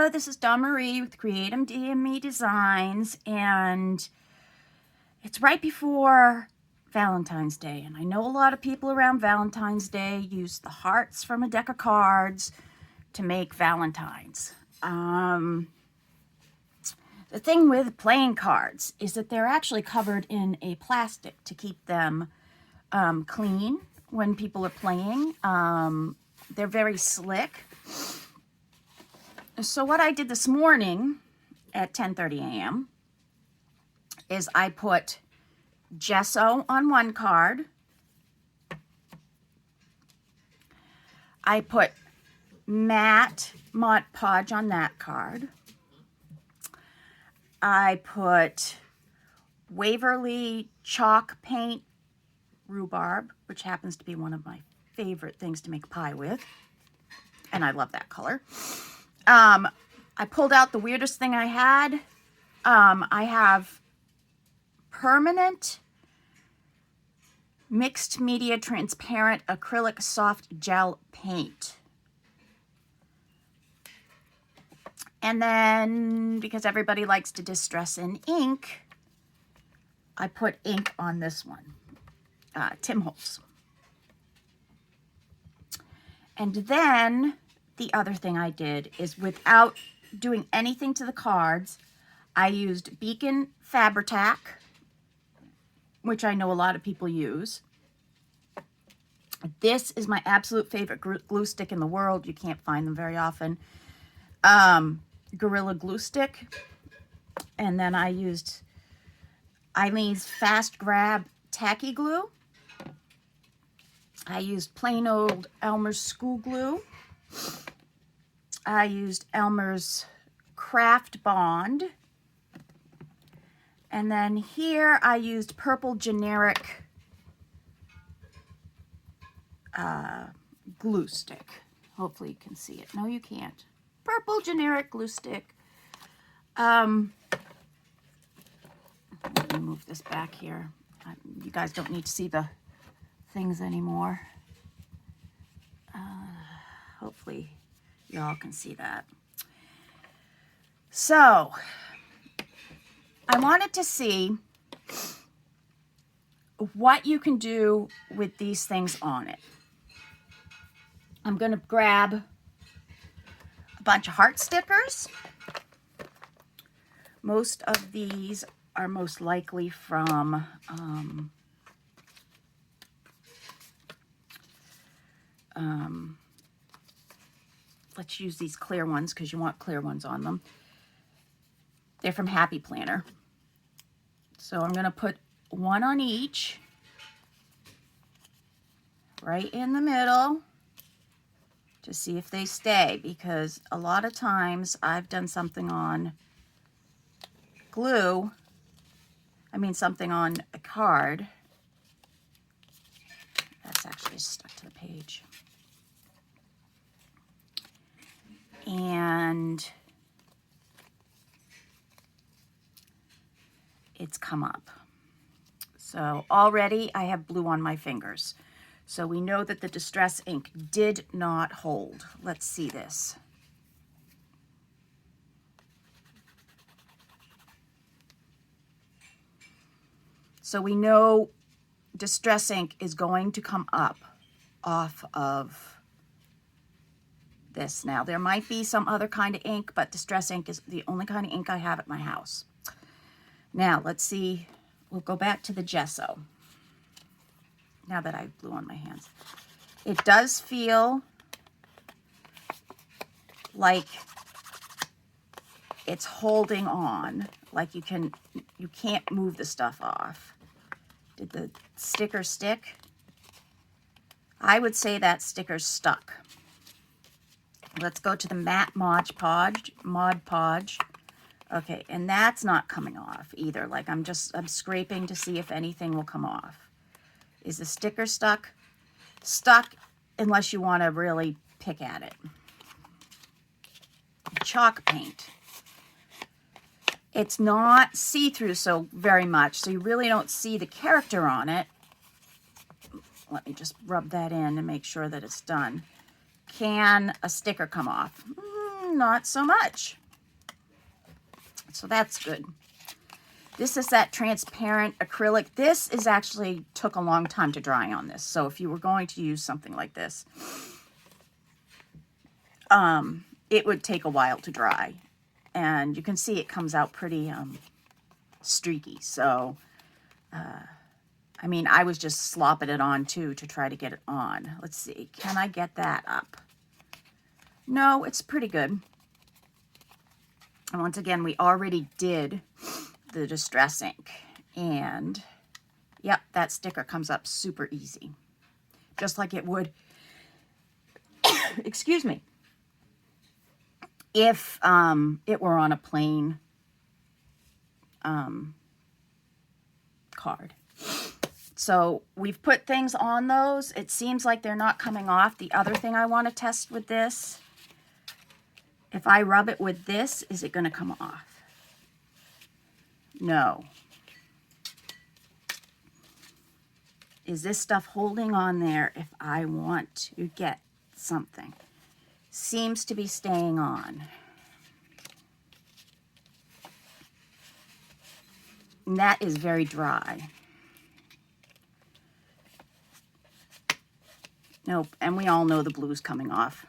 Hello, this is Dawn Marie with Creative DME Designs, and it's right before Valentine's Day, and I know a lot of people around Valentine's Day use the hearts from a deck of cards to make Valentines. The thing with playing cards is that they're actually covered in a plastic to keep them clean when people are playing. They're very slick. So what I did this morning at 10:30 a.m. is I put gesso on one card. I put matte Mod Podge on that card. I put Waverly chalk paint rhubarb, which happens to be one of my favorite things to make pie with. And I love that color. I pulled out the weirdest thing I had. I have permanent mixed media transparent acrylic soft gel paint. And then, because everybody likes to distress in ink, I put ink on this one, Tim Holtz. And then the other thing I did is, without doing anything to the cards, I used Beacon Fabri-tac, which I know a lot of people use. This is my absolute favorite glue stick in the world. You can't find them very often. Gorilla Glue Stick. And then I used Aleene's Fast Grab Tacky Glue. I used plain old Elmer's School Glue. I used Elmer's Craft Bond. And then here I used purple generic glue stick. Hopefully you can see it. No, you can't. Purple generic glue stick. Let me move this back here. You guys don't need to see the things anymore. Hopefully you all can see that. So I wanted to see what you can do with these things on it. I'm going to grab a bunch of heart stickers. Most of these are most likely from let's use these clear ones because you want clear ones on them. They're from Happy Planner. So I'm going to put one on each, right in the middle, to see if they stay, because a lot of times I've done something on glue, something on a card. That's actually stuck to the page. And it's come up. So already I have blue on my fingers. So we know that the Distress ink did not hold. Let's see this. So we know Distress ink is going to come up off of this. Now, there might be some other kind of ink, but Distress ink is the only kind of ink I have at my house. Now, let's see. We'll go back to the gesso. Now that I have glue on my hands. It does feel like it's holding on. Like you can't move the stuff off. Did the sticker stick? I would say that sticker's stuck. Let's go to the matte Mod Podge. Okay, and that's not coming off either. Like I'm scraping to see if anything will come off. Is the sticker stuck? Stuck unless you want to really pick at it. Chalk paint. It's not see-through so very much, so you really don't see the character on it. Let me just rub that in and make sure that it's done. Can a sticker come off? not so much. So that's good. This is that transparent acrylic. This is actually took a long time to dry on this. So if you were going to use something like this, it would take a while to dry. And you can see it comes out pretty streaky. So, I mean, I was just slopping it on too to try to get it on. Let's see, can I get that up? No, it's pretty good. And once again, we already did the distress ink. And, yep, that sticker comes up super easy. Just like it would, excuse me, if it were on a plain card. So we've put things on those. It seems like they're not coming off. The other thing I want to test with this, if I rub it with this, is it going to come off? No. Is this stuff holding on there if I want to get something? Seems to be staying on. And that is very dry. Nope, and we all know the blue's coming off.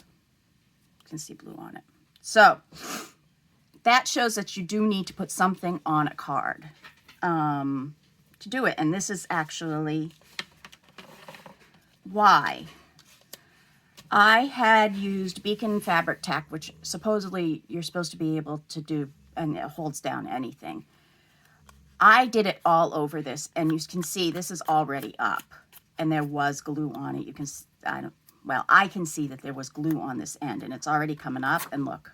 You can see blue on it. So, that shows that you do need to put something on a card to do it. And this is actually why. I had used Beacon Fabri-tac, which supposedly you're supposed to be able to do, and it holds down anything. I did it all over this, and you can see this is already up, and there was glue on it. You can, I can see that there was glue on this end, and it's already coming up, and look.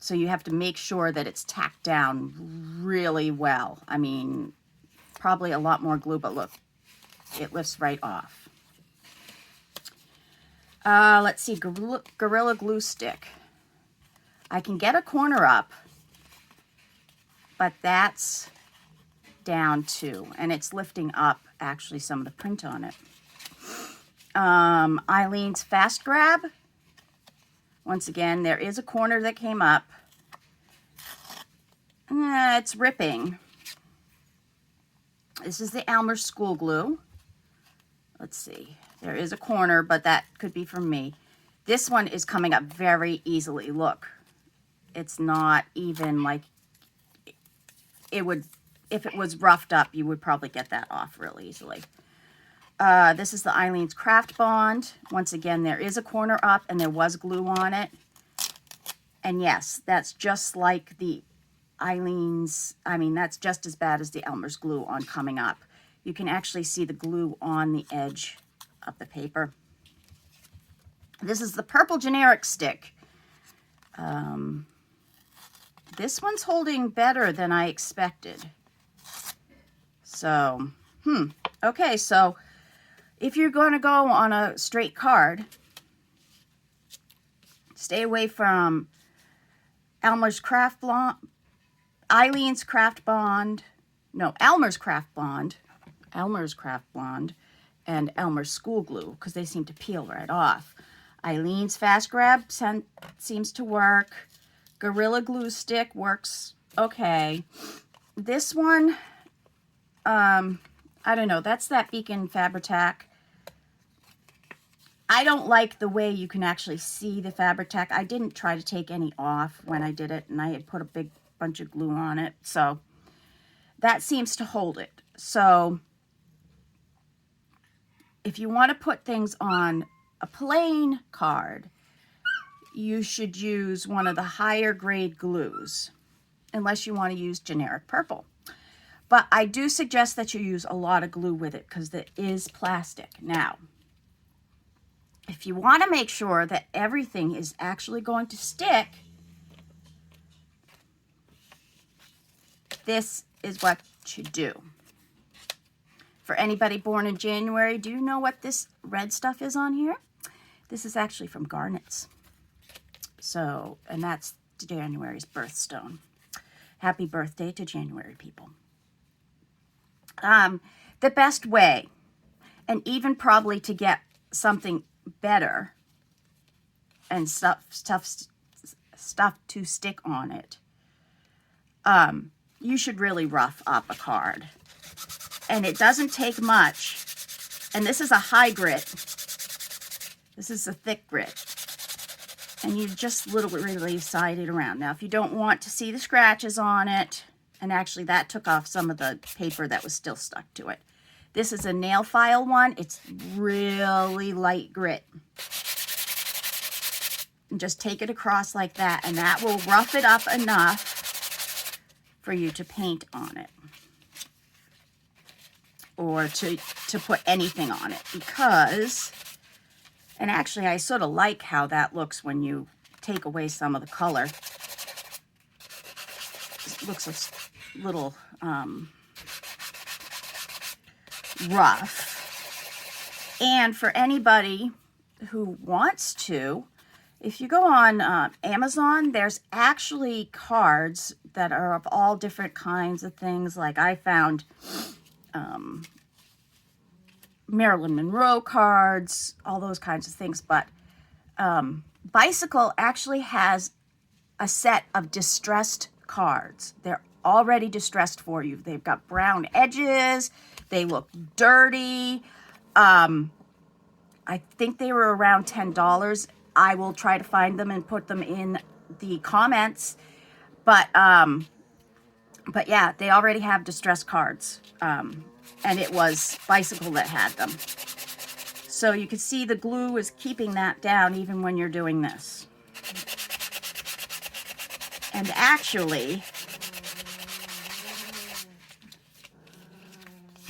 So you have to make sure that it's tacked down really well. I mean, probably a lot more glue, but look, it lifts right off. Let's see, Gorilla Glue Stick. I can get a corner up, but that's down too, and it's lifting up actually some of the print on it. Aleene's Fast Grab. Once again, there is a corner that came up. It's ripping. This is the Elmer School Glue. Let's see. There is a corner, but that could be from me. This one is coming up very easily. Look. It's not even like it would, if it was roughed up, you would probably get that off real easily. This is the Aleene's Craft Bond. Once again, there is a corner up and there was glue on it. And yes, that's just like the Aleene's, I mean, that's just as bad as the Elmer's glue on coming up. You can actually see the glue on the edge of the paper. This is the purple generic stick. This one's holding better than I expected. So, okay, so if you're going to go on a straight card, stay away from Elmer's Craft Bond, Aleene's Craft Bond, no, Elmer's Craft Bond, and Elmer's School Glue, because they seem to peel right off. Aleene's Fast Grab seems to work. Gorilla Glue Stick works okay. This one, I don't know. That's that Beacon Fabri-tac. I don't like the way you can actually see the Fabri-tac. I didn't try to take any off when I did it, and I had put a big bunch of glue on it. So that seems to hold it. So if you want to put things on a plain card, you should use one of the higher grade glues, unless you want to use generic purple. But I do suggest that you use a lot of glue with it because it is plastic. Now, if you want to make sure that everything is actually going to stick, this is what you do. For anybody born in January, do you know what this red stuff is on here? This is actually from Garnet's. So, and that's January's birthstone. Happy birthday to January, people. The best way, and even probably to get something better, and stuff to stick on it, you should really rough up a card. And it doesn't take much. And this is a high grit. This is a thick grit. And you just literally side it around. Now, if you don't want to see the scratches on it, and actually that took off some of the paper that was still stuck to it. This is a nail file one. It's really light grit. And just take it across like that, and that will rough it up enough for you to paint on it. Or to put anything on it. Because, and actually I sort of like how that looks when you take away some of the color. It looks a little rough. And for anybody who wants to, if you go on Amazon, there's actually cards that are of all different kinds of things. Like I found Marilyn Monroe cards, all those kinds of things. But Bicycle actually has a set of distressed cards. They're already distressed for you. They've got brown edges. They look dirty. I think they were around $10. I will try to find them and put them in the comments. But yeah, they already have distressed cards. And it was Bicycle that had them. So you can see the glue is keeping that down even when you're doing this. And actually,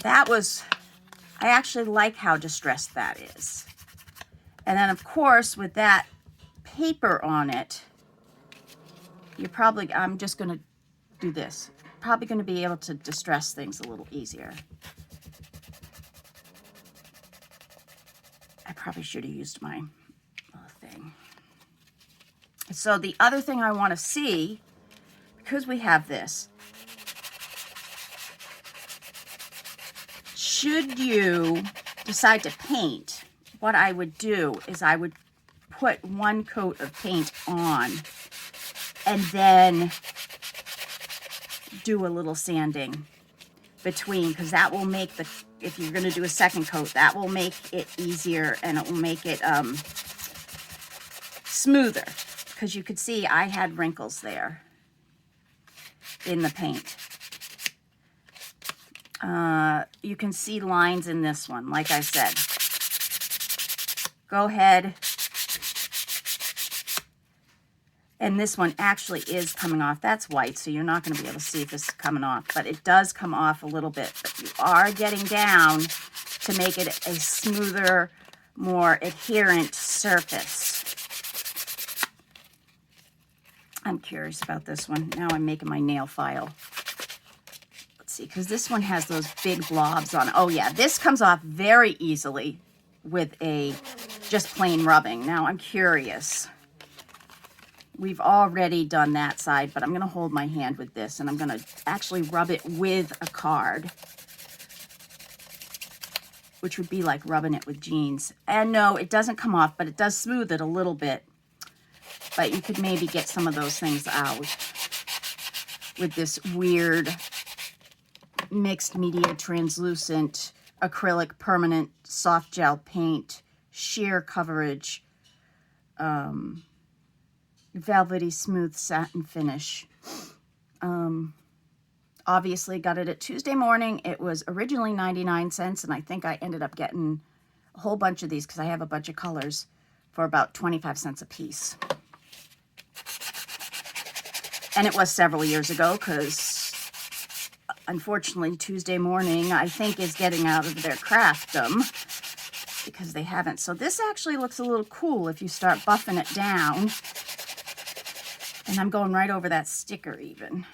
I actually like how distressed that is. And then of course, with that paper on it, I'm just going to do this. Probably going to be able to distress things a little easier. I probably should have used my thing. So the other thing I want to see, because we have this, should you decide to paint, what I would do is I would put one coat of paint on and then do a little sanding between, because that will make if you're going to do a second coat, that will make it easier and it will make it smoother, because you could see I had wrinkles there in the paint. You can see lines in this one, like I said. Go ahead. And this one actually is coming off. That's white, so you're not going to be able to see if this is coming off. But it does come off a little bit. But you are getting down to make it a smoother, more adherent surface. I'm curious about this one. Now I'm making my nail file. Let's see, because this one has those big blobs on it. Oh yeah, this comes off very easily with a just plain rubbing. Now I'm curious. We've already done that side, but I'm going to hold my hand with this, and I'm going to actually rub it with a card, which would be like rubbing it with jeans. And no, it doesn't come off, but it does smooth it a little bit. But you could maybe get some of those things out with this weird mixed media translucent acrylic permanent soft gel paint, sheer coverage, velvety smooth satin finish. Obviously got it at Tuesday morning. It was originally 99 cents, and I think I ended up getting a whole bunch of these because I have a bunch of colors for about 25 cents a piece. And it was several years ago, because unfortunately Tuesday morning I think is getting out of their craftdom, because they haven't. So this actually looks a little cool if you start buffing it down. And I'm going right over that sticker even.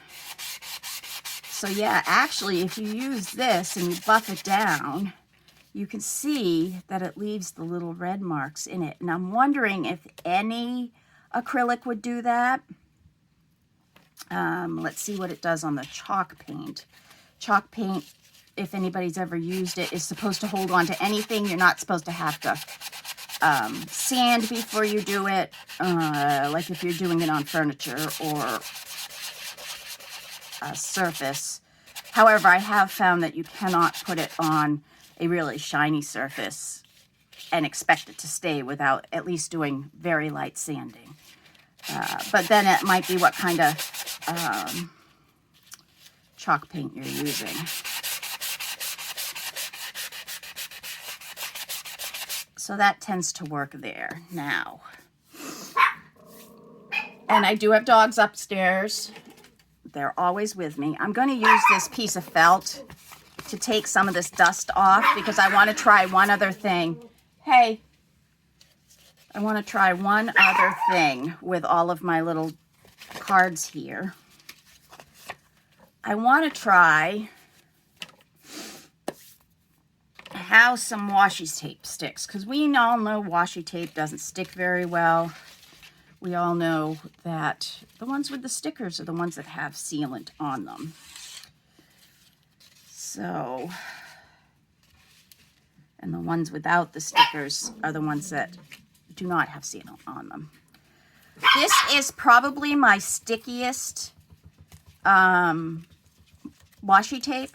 So yeah, actually, if you use this and you buff it down, you can see that it leaves the little red marks in it. And I'm wondering if any acrylic would do that. Let's see what it does on the chalk paint. Chalk paint, if anybody's ever used it, is supposed to hold on to anything. You're not supposed to have to Sand before you do it, like if you're doing it on furniture or a surface. However, I have found that you cannot put it on a really shiny surface and expect it to stay without at least doing very light sanding. But then it might be what kind of chalk paint you're using. So that tends to work there now. And I do have dogs upstairs. They're always with me. I'm going to use this piece of felt to take some of this dust off because I want to try one other thing. Hey, I want to try one other thing with all of my little cards here. I want to try how some washi tape sticks, because we all know washi tape doesn't stick very well. We all know that the ones with the stickers are the ones that have sealant on them. So, and the ones without the stickers are the ones that do not have sealant on them. This is probably my stickiest washi tape.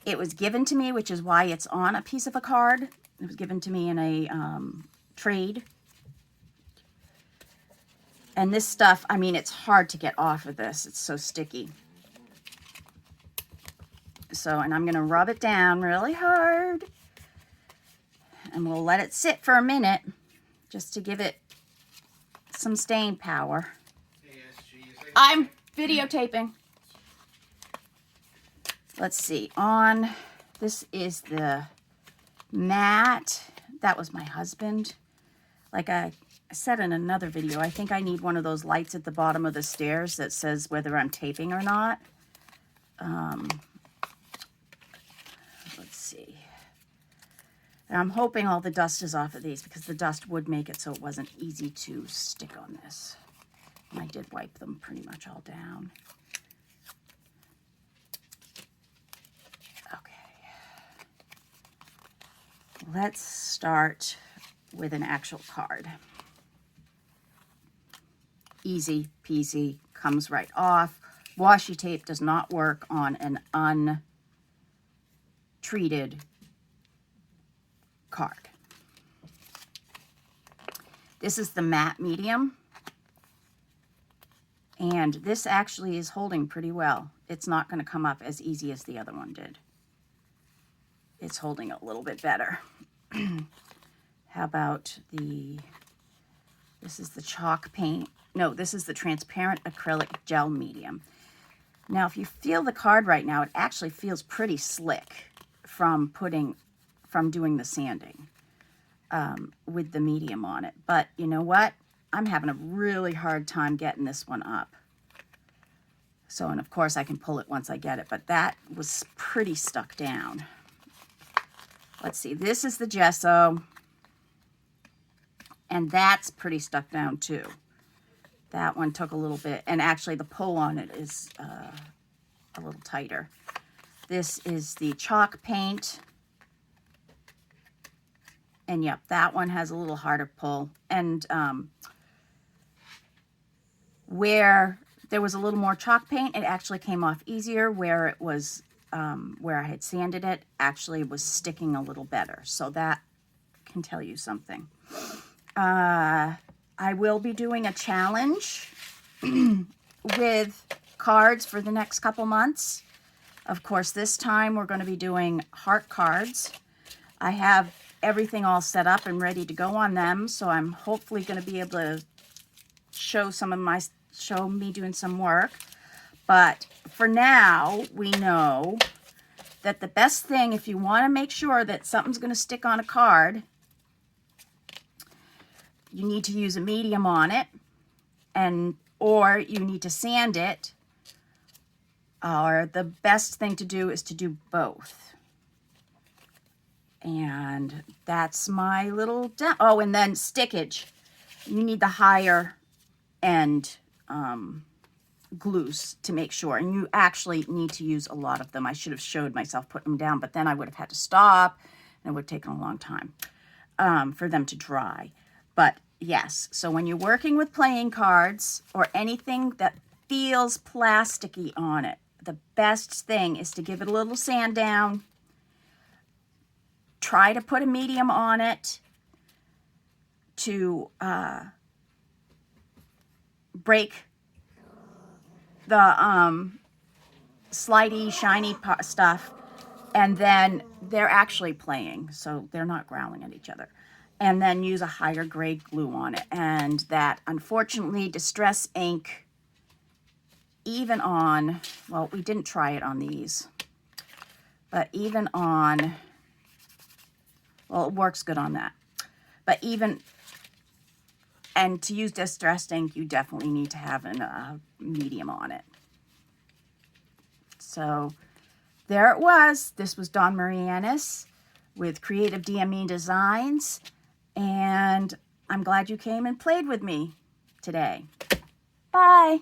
It was given to me, which is why it's on a piece of a card. It was given to me in a trade. And this stuff, I mean, it's hard to get off of this. It's so sticky. So, and I'm going to rub it down really hard. And we'll let it sit for a minute just to give it some staying power. I'm videotaping. Let's see. On, this is the mat. That was my husband. Like I said in another video, I think I need one of those lights at the bottom of the stairs that says whether I'm taping or not. Let's see. And I'm hoping all the dust is off of these because the dust would make it so it wasn't easy to stick on this. And I did wipe them pretty much all down. Okay. Let's start with an actual card. Easy peasy, comes right off. Washi tape does not work on an untreated card. This is the matte medium. And this actually is holding pretty well. It's not going to come up as easy as the other one did. It's holding a little bit better. How about this is the chalk paint. No, this is the transparent acrylic gel medium. Now, if you feel the card right now, it actually feels pretty slick from doing the sanding with the medium on it. But you know what? I'm having a really hard time getting this one up. So, and of course I can pull it once I get it, but that was pretty stuck down. Let's see, this is the gesso. And that's pretty stuck down too. That one took a little bit, and actually the pull on it is a little tighter. This is the chalk paint. And yep, that one has a little harder pull. And where there was a little more chalk paint, it actually came off easier. Where it was, where I had sanded it, actually was sticking a little better. So that can tell you something. I will be doing a challenge with cards for the next couple months. Of course, this time we're going to be doing heart cards. I have everything all set up and ready to go on them, so I'm hopefully going to be able to show me doing some work. But for now, we know that the best thing, if you want to make sure that something's going to stick on a card, you need to use a medium on it, or you need to sand it, or the best thing to do is to do both. And that's my little oh, and then stickage. You need the higher end glues to make sure, and you actually need to use a lot of them. I should have showed myself putting them down, but then I would have had to stop, and it would have taken a long time. for them to dry. But yes, so when you're working with playing cards or anything that feels plasticky on it, the best thing is to give it a little sand down. Try to put a medium on it to break the slidey, shiny stuff. And then they're actually playing, so they're not growling at each other. And then use a higher grade glue on it. And that, unfortunately, Distress ink, even on, well, we didn't try it on these, but even on, well, it works good on that. But even, and to use Distress ink, you definitely need to have a medium on it. So there it was. This was Dawn Marianis with Creative DME Designs. And I'm glad you came and played with me today. Bye.